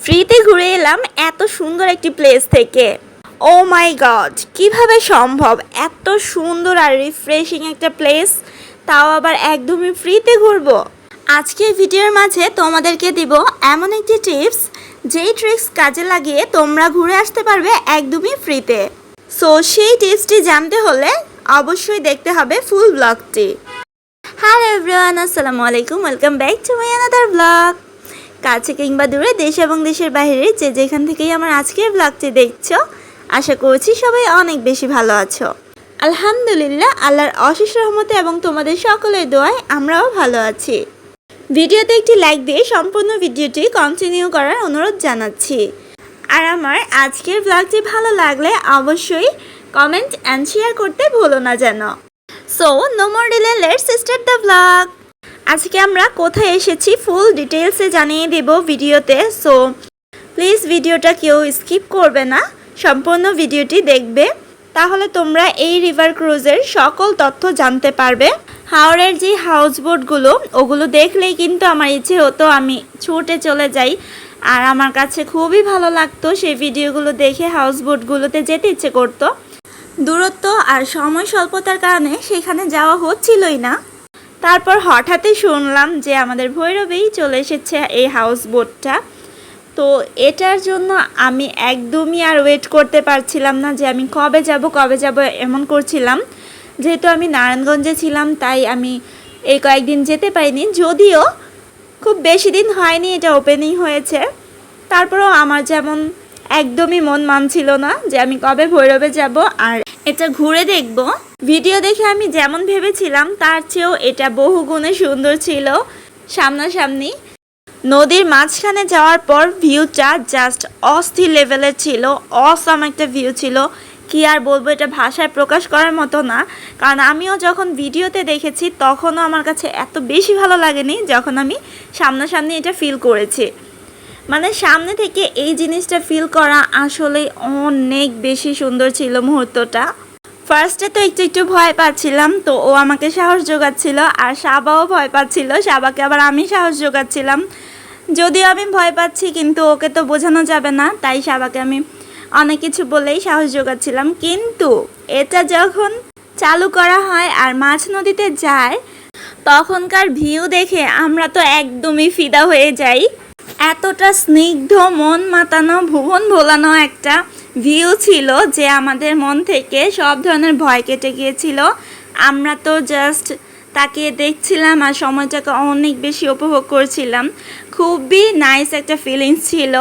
ফ্রিতে ঘুরে এলাম এত সুন্দর একটি প্লেস থেকে। ও মাই গড, কিভাবে সম্ভব এত সুন্দর আর রিফ্রেশিং একটা প্লেস, তাও আবার একদমই ফ্রিতে ঘুরবো। আজকের ভিডিওর মাঝে তোমাদেরকে দিব এমন একটি টিপস, যেই ট্রিক্স কাজে লাগিয়ে তোমরা ঘুরে আসতে পারবে একদমই ফ্রিতে। সো সেই টিপসটি জানতে হলে অবশ্যই দেখতে হবে ফুল ব্লগটি। হ্যালো এভরিওয়ান, আসসালামু আলাইকুম, welcome back to my another blog. কাছে কিংবা দূরে, দেশ এবং দেশের বাইরে যে যেখান থেকেই আমার আজকের ব্লগটি দেখছো, আশা করছি সবাই অনেক বেশি ভালো আছো। আলহামদুলিল্লাহ, আল্লাহর অশেষ রহমতে এবং তোমাদের সকলের দোয়ায় আমরাও ভালো আছি। ভিডিওতে একটি লাইক দিয়ে সম্পূর্ণ ভিডিওটি কন্টিনিউ করার অনুরোধ জানাচ্ছি। আর আমার আজকের ব্লগটি ভালো লাগলে অবশ্যই কমেন্ট অ্যান্ড শেয়ার করতে ভুলো না যেন। So no more delay, let's start the blog. আজকে আমরা কোথায় এসেছি ফুল ডিটেলসে জানিয়ে দেব ভিডিওতে। সো প্লিজ ভিডিওটা কেউ স্কিপ করবে না, সম্পূর্ণ ভিডিওটি দেখবে, তাহলে তোমরা এই রিভার ক্রুজের সকল তথ্য জানতে পারবে। হাওড়ের যে হাউস বোটগুলো, ওগুলো দেখলেই কিন্তু আমার ইচ্ছে হতো আমি ছুটে চলে যাই। আর আমার কাছে খুবই ভালো লাগতো সেই ভিডিওগুলো দেখে, হাউস বোটগুলোতে যেতে ইচ্ছে করতো। দূরত্ব আর সময় স্বল্পতার কারণে সেখানে যাওয়া হচ্ছিলই না। তারপর হঠাৎই শুনলাম যে আমাদের ভৈরবেই চলে এসেছে এই হাউস বোটটা। তো এটার জন্য আমি একদমই আর ওয়েট করতে পারছিলাম না যে আমি কবে যাব এমন করছিলাম। যেহেতু আমি নারায়ণগঞ্জে ছিলাম, তাই আমি এই কয়েকদিন যেতে পারিনি, যদিও খুব বেশি দিন হয়নি এটা ওপেনিং হয়েছে। তারপরেও আমার যেমন একদমই মন মানছিল না যে আমি কবে ভৈরবে যাব আর এটা ঘুরে দেখব। ভিডিও দেখে আমি যেমন ভেবেছিলাম তার চেয়েও এটা বহুগুণে সুন্দর ছিল। সামনাসামনি নদীর মাঝখানে যাওয়ার পর ভিউটা জাস্ট অস্থির লেভেলের ছিল, অসাম একটা ভিউ ছিল। কি আর বলবো, এটা ভাষায় প্রকাশ করার মতো না। কারণ আমিও যখন ভিডিওতে দেখেছি তখনও আমার কাছে এত বেশি ভালো লাগেনি যখন আমি সামনাসামনি এটা ফিল করেছি। মানে সামনে থেকে এই জিনিসটা ফিল করা আসলে অনেক বেশি সুন্দর ছিল মুহূর্তটা। ফার্স্টে তো একটু ভয় পাচ্ছিলাম, তো ও আমাকে সাহস জোগাচ্ছিল, আর সাবাও ভয় পাচ্ছিল, সাবাকে আবার আমি সাহস জোগাচ্ছিলাম। যদিও আমি ভয় পাচ্ছি, কিন্তু ওকে তো বোঝানো যাবে না, তাই সাবাকে আমি অনেক কিছু বলেই সাহস জোগাচ্ছিলাম। কিন্তু এটা যখন চালু করা হয় আর মাঝ নদীতে যায়, তখনকার ভিউ দেখে আমরা তো একদমই ফিদা হয়ে যাই। এতটা স্নিগ্ধ, মন মাতানো, ভুবন ভোলানো একটা ভিউ ছিল যে আমাদের মন থেকে সব ধরনের ভয় কেটে গিয়েছিল। আমরা তো জাস্ট তাকে দেখছিলাম আর সময়টাকে অনেক বেশি উপভোগ করছিলাম। খুবই নাইস একটা ফিলিংস ছিল।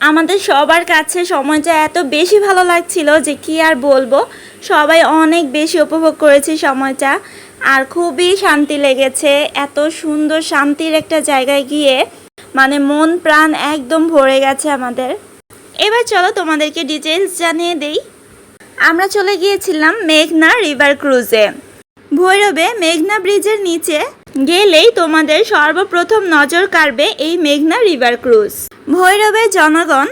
আমাদের সবার কাছে সময়টা এত বেশি ভালো লাগছিল যে কি আর বলবো। সবাই অনেক বেশি উপভোগ করেছি সময়টা, আর খুবই শান্তি লেগেছে। এত সুন্দর শান্তির একটা জায়গায় গিয়ে মানে মন প্রাণ একদম ভরে গেছে আমাদের। এবার চলো তোমাদেরকে ডিটেলস জানিয়ে দেই। আমরা চলে গিয়েছিলাম মেঘনা রিভার ক্রুজে। ভৈরবে মেঘনা ব্রিজের নিচে গেলেই তোমাদের সর্বপ্রথম নজর কাড়বে এই মেঘনা রিভার ক্রুজ। ভৈরবের জনগণ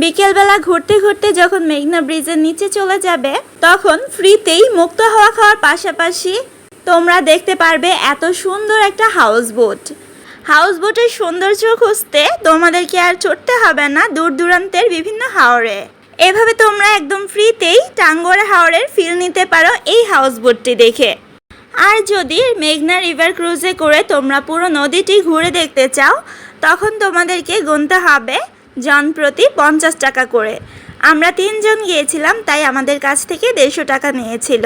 বিকেলবেলা ঘুরতে ঘুরতে যখন মেঘনা ব্রিজের নিচে চলে যাবে, তখন ফ্রিতেই মুক্ত হাওয়া খাওয়ার পাশাপাশি তোমরা দেখতে পারবে এত সুন্দর একটা হাউস বোট। হাউস বোটের সৌন্দর্য খুঁজতে তোমাদেরকে আর চড়তে হবে না দূর দূরান্তের বিভিন্ন হাওরে। এভাবে তোমরা একদম ফ্রিতেই টাঙ্গরা হাওরের ফিল নিতে পারো এই হাউস বোটটি দেখে। আর যদি মেঘনা রিভার ক্রুজে করে তোমরা পুরো নদীটি ঘুরে দেখতে চাও, তখন তোমাদেরকে গুনতে হবে জনপ্রতি 50 টাকা করে। আমরা 3 জন গিয়েছিলাম, তাই আমাদের কাছ থেকে 150 টাকা নিয়েছিল।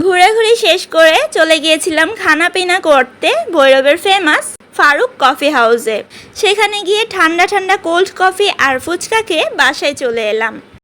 ঘুরে শেষ করে চলে গিয়েছিলাম খানা পিনা করতে ভৈরবের ফেমাস ফারুক কফি হাউসে। সেখানে গিয়ে ঠান্ডা ঠান্ডা কোল্ড কফি আর ফুচকা খেয়ে বাসায় চলে এলাম।